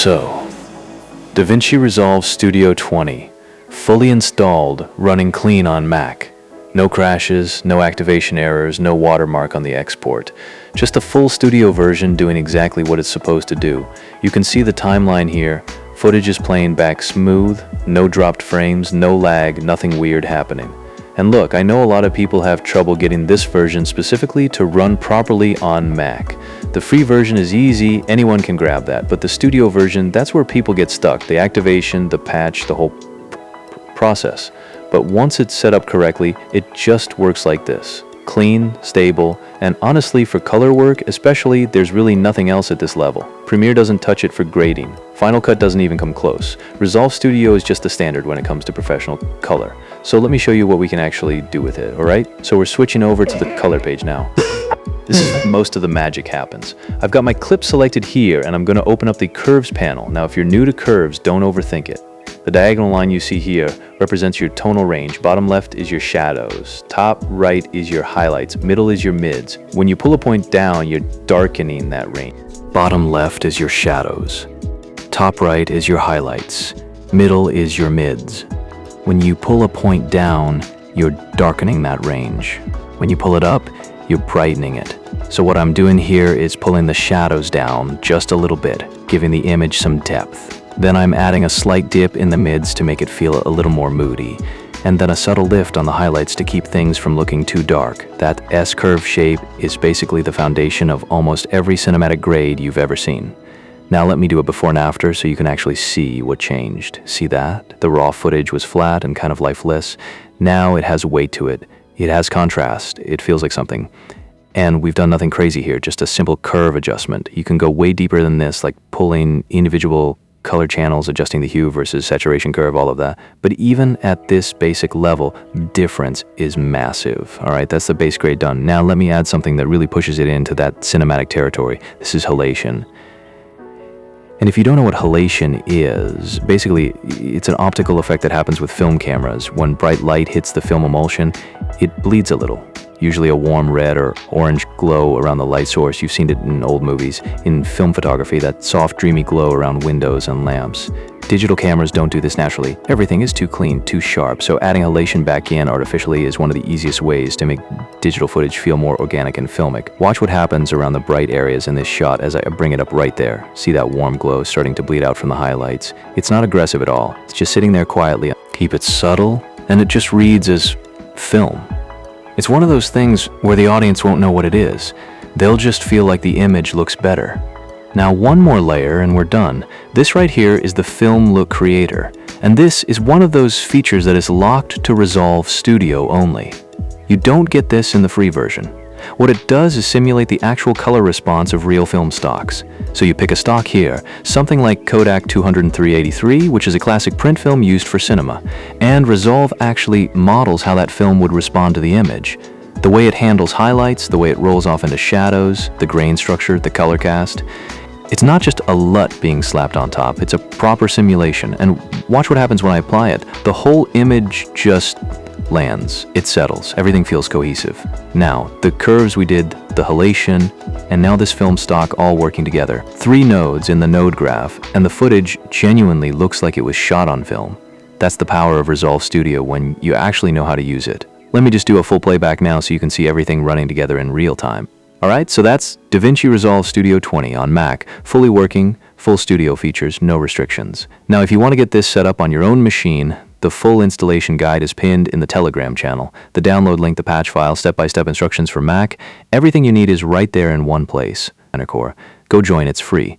So, DaVinci Resolve Studio 20, fully installed, running clean on Mac. No crashes, no activation errors, no watermark on the export. Just a full studio version doing exactly what it's supposed to do. You can see the timeline here. Footage is playing back smooth, no dropped frames, no lag, nothing weird happening. And look, I know a lot of people have trouble getting this version specifically to run properly on Mac. The free version is easy, anyone can grab that, but the studio version, that's where people get stuck. The activation, the patch, the whole process. But once it's set up correctly, it just works like this. Clean, stable, and honestly for color work especially, there's really nothing else at this level. Premiere doesn't touch it for grading. Final Cut doesn't even come close. Resolve Studio is just the standard when it comes to professional color. So let me show you what we can actually do with it, alright? So we're switching over to the color page now. This is where most of the magic happens. I've got my clip selected here and I'm going to open up the curves panel. Now if you're new to curves, don't overthink it. The diagonal line you see here represents your tonal range. Bottom left is your shadows. Top right is your highlights. Middle is your mids. When you pull a point down, you're darkening that range. Bottom left is your shadows. Top right is your highlights. Middle is your mids. When you pull a point down, you're darkening that range. When you pull it up, you're brightening it. So what I'm doing here is pulling the shadows down just a little bit, giving the image some depth. Then I'm adding a slight dip in the mids to make it feel a little more moody, and then a subtle lift on the highlights to keep things from looking too dark. That S-curve shape is basically the foundation of almost every cinematic grade you've ever seen. Now let me do a before and after so you can actually see what changed. See that? The raw footage was flat and kind of lifeless. Now it has weight to it. It has contrast. It feels like something. And we've done nothing crazy here, just a simple curve adjustment. You can go way deeper than this, like pulling individual color channels, adjusting the hue versus saturation curve, all of that. But even at this basic level, difference is massive. All right, that's the base grade done. Now let me add something that really pushes it into that cinematic territory. This is halation. And if you don't know what halation is, basically it's an optical effect that happens with film cameras. When bright light hits the film emulsion, it bleeds a little. Usually a warm red or orange glow around the light source. You've seen it in old movies. In film photography, that soft, dreamy glow around windows and lamps. Digital cameras don't do this naturally. Everything is too clean, too sharp, so adding halation back in artificially is one of the easiest ways to make digital footage feel more organic and filmic. Watch what happens around the bright areas in this shot as I bring it up right there. See that warm glow starting to bleed out from the highlights. It's not aggressive at all. It's just sitting there quietly. Keep it subtle, and it just reads as film. It's one of those things where the audience won't know what it is. They'll just feel like the image looks better. Now one more layer and we're done. This right here is the Film Look Creator, and this is one of those features that is locked to Resolve Studio only. You don't get this in the free version. What it does is simulate the actual color response of real film stocks. So you pick a stock here, something like Kodak 203-83, which is a classic print film used for cinema, and Resolve actually models how that film would respond to the image. The way it handles highlights, the way it rolls off into shadows, the grain structure, the color cast. It's not just a LUT being slapped on top, it's a proper simulation, and watch what happens when I apply it. The whole image just lands, it settles, everything feels cohesive. Now, the curves we did, the halation, and now this film stock all working together. 3 nodes in the node graph, and the footage genuinely looks like it was shot on film. That's the power of Resolve Studio when you actually know how to use it. Let me just do a full playback now so you can see everything running together in real time. Alright, so that's DaVinci Resolve Studio 20 on Mac, fully working, full studio features, no restrictions. Now if you want to get this set up on your own machine, the full installation guide is pinned in the Telegram channel. The download link, the patch file, step-by-step instructions for Mac, everything you need is right there in one place. Core. Go join, it's free.